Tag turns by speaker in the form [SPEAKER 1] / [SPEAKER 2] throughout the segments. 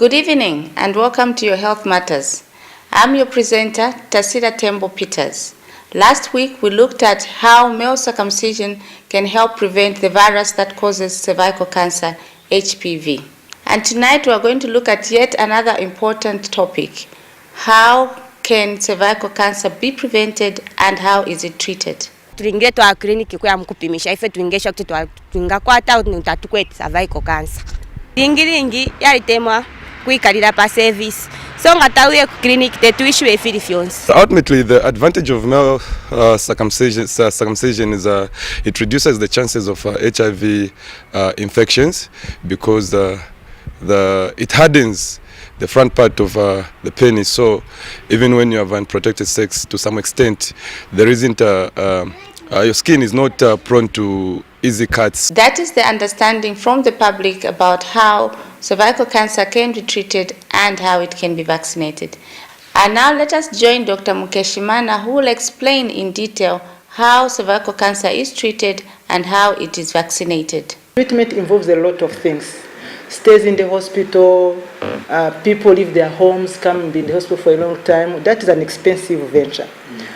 [SPEAKER 1] Good evening and welcome to your Health Matters. I'm your presenter, Tasira Tembo Peters. Last week we looked at how male circumcision can help prevent the virus that causes cervical cancer, HPV. And tonight we are going to look at yet another important topic. How can cervical cancer be prevented and how is it treated?
[SPEAKER 2] Tuingie twa kliniki kwa mkupimisha ife tuingesha kuti twingakwata utatukwete cervical cancer. Ingiringi yalitemwa kuikalira pa service. So ngatawiye ku clinic tetuishwe ifilifyons.
[SPEAKER 3] Ultimately, the advantage of male circumcision is it reduces the chances of HIV infections because it hardens the front part of the penis. So even when you have unprotected sex, to some extent, there isn't your skin is not prone to easy cuts.
[SPEAKER 1] That is the understanding from the public about how cervical cancer can be treated and how it can be vaccinated. And now let us join Dr. Mukeshimana, who will explain in detail how cervical cancer is treated and how it is vaccinated.
[SPEAKER 4] Treatment involves a lot of things. Stays in the hospital, people leave their homes, come in the hospital for a long time. That is an expensive venture.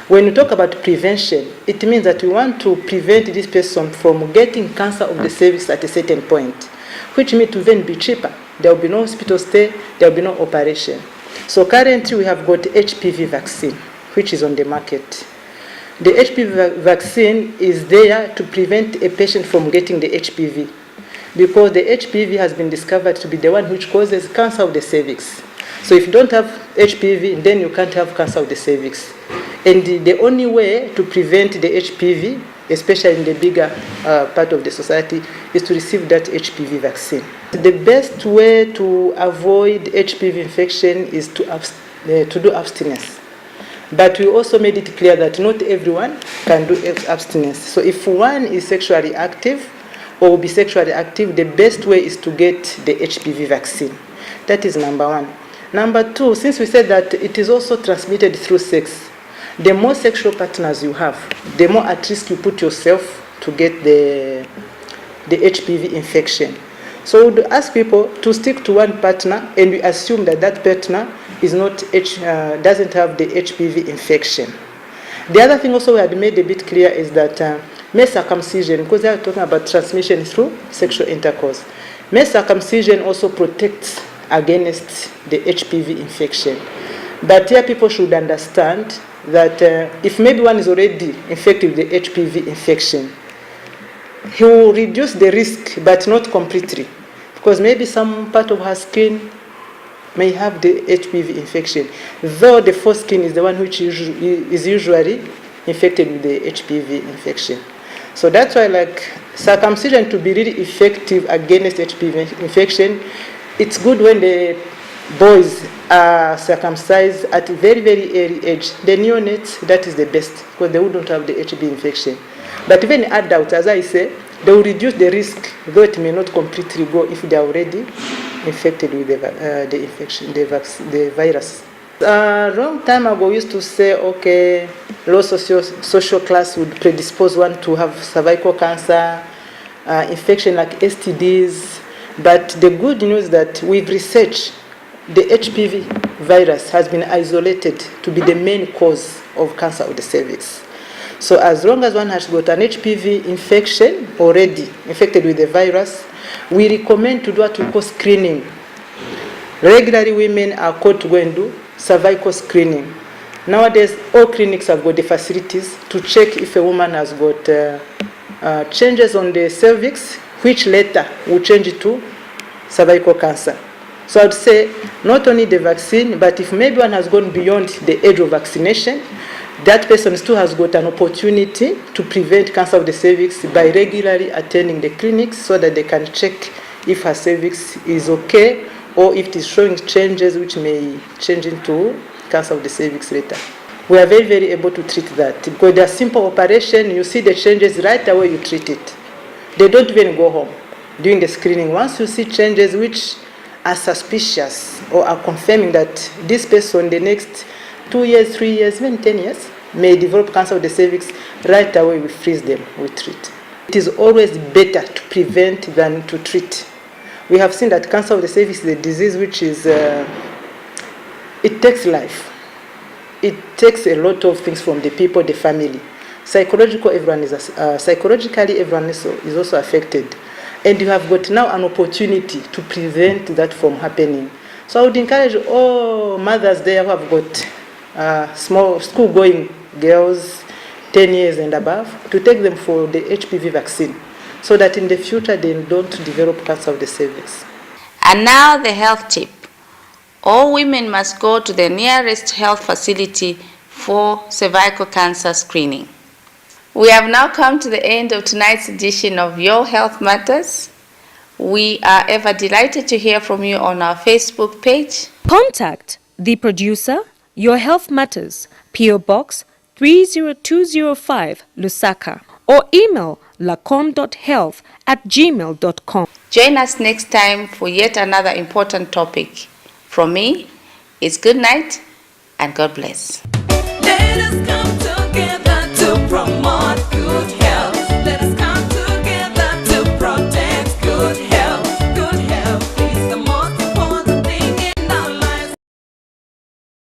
[SPEAKER 4] When we talk about prevention, it means that we want to prevent this person from getting cancer of the cervix at a certain point, which means to then be cheaper. There will be no hospital stay, there will be no operation. So currently we have got HPV vaccine, which is on the market. The HPV vaccine is there to prevent a patient from getting the HPV, because the HPV has been discovered to be the one which causes cancer of the cervix. So if you don't have HPV, then you can't have cancer of the cervix. And the only way to prevent the HPV, especially in the bigger part of the society, is to receive that HPV vaccine. The best way to avoid HPV infection is to do abstinence. But we also made it clear that not everyone can do abstinence. So if one is sexually active or will be sexually active, the best way is to get the HPV vaccine. That is number one. Number two, since we said that it is also transmitted through sex, the more sexual partners you have, the more at risk you put yourself to get the HPV infection. So we would ask people to stick to one partner, and we assume that that partner is doesn't have the HPV infection. The other thing also we had made a bit clear is that male circumcision, because they are talking about transmission through sexual intercourse, male circumcision also protects against the HPV infection. But here people should understand that if maybe one is already infected with the HPV infection, he will reduce the risk, but not completely, because maybe some part of her skin may have the HPV infection, though the foreskin is the one which is usually infected with the HPV infection. So that's why, like, circumcision to be really effective against HPV infection, it's good when the boys are circumcised at a very, very early age. The neonates, that is the best, because they wouldn't have the HPV infection. But even adults, as I say, they will reduce the risk, though it may not completely go if they are already infected with the infection, the virus. A long time ago, we used to say, okay, low social class would predispose one to have cervical cancer, infection like STDs. But the good news is that with research, the HPV virus has been isolated to be the main cause of cancer of the cervix. So as long as one has got an HPV infection already infected with the virus, we recommend to do what we call screening. Regularly, women are called to go and do cervical screening. Nowadays, all clinics have got the facilities to check if a woman has got changes on the cervix, which later will change it to cervical cancer. So I would say not only the vaccine, but if maybe one has gone beyond the age of vaccination, that person still has got an opportunity to prevent cancer of the cervix by regularly attending the clinics so that they can check if her cervix is okay or if it is showing changes which may change into cancer of the cervix later. We are very, very able to treat that because they are simple operation. You see the changes right away, you treat it. They don't even go home doing the screening. Once you see changes which are suspicious or are confirming that this person the next 2 years, 3 years, even 10 years may develop cancer of the cervix, right away we freeze them, we treat. It is always better to prevent than to treat. We have seen that cancer of the cervix is a disease which is, it takes life. It takes a lot of things from the people, the family. Psychologically, everyone is also affected. And you have got now an opportunity to prevent that from happening. So I would encourage all mothers there who have got small school-going girls, 10 years and above, to take them for the HPV vaccine, so that in the future they don't develop cancer of the cervix.
[SPEAKER 1] And now the health tip. All women must go to the nearest health facility for cervical cancer screening. We have now come to the end of tonight's edition of Your Health Matters. We are ever delighted to hear from you on our Facebook page.
[SPEAKER 5] Contact the producer, Your Health Matters, PO Box 30205, Lusaka, or email lacom.health@gmail.com.
[SPEAKER 1] Join us next time for yet another important topic. From me, it's good night and God bless.
[SPEAKER 6] Let us come.